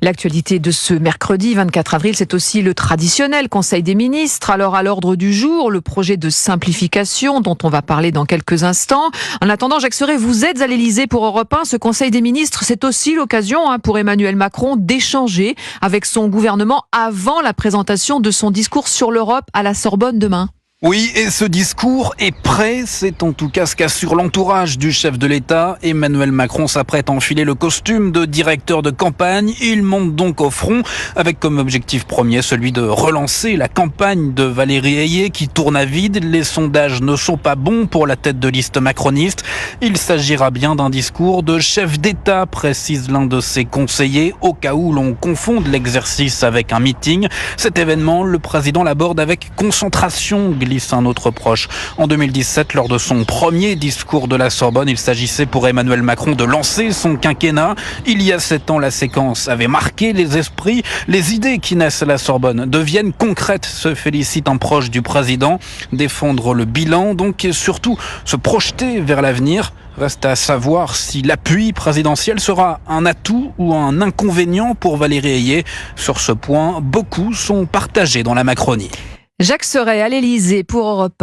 L'actualité de ce mercredi 24 avril, c'est aussi le traditionnel Conseil des ministres. Alors à l'ordre du jour, le projet de simplification dont on va parler dans quelques instants. En attendant, Jacques Serret, vous êtes à l'Élysée pour Europe 1. Ce Conseil des ministres, c'est aussi l'occasion pour Emmanuel Macron d'échanger avec son gouvernement avant la présentation de son discours sur l'Europe à la Sorbonne demain. Oui, et ce discours est prêt, c'est en tout cas ce qu'assure l'entourage du chef de l'État. Emmanuel Macron s'apprête à enfiler le costume de directeur de campagne. Il monte donc au front avec comme objectif premier celui de relancer la campagne de Valérie Ayé qui tourne à vide. Les sondages ne sont pas bons pour la tête de liste macroniste. Il s'agira bien d'un discours de chef d'État, précise l'un de ses conseillers, au cas où l'on confonde l'exercice avec un meeting. Cet événement, le président l'aborde avec concentration, glisse un autre proche. En 2017, lors de son premier discours de la Sorbonne, il s'agissait pour Emmanuel Macron de lancer son quinquennat. Il y a 7 ans, la séquence avait marqué les esprits. Les idées qui naissent à la Sorbonne deviennent concrètes, se félicite un proche du président. Défendre le bilan, donc, et surtout se projeter vers l'avenir. Reste à savoir si l'appui présidentiel sera un atout ou un inconvénient pour Valérie Ayé. Sur ce point, beaucoup sont partagés dans la Macronie. Jacques Serret à l'Élysée pour Europe 1.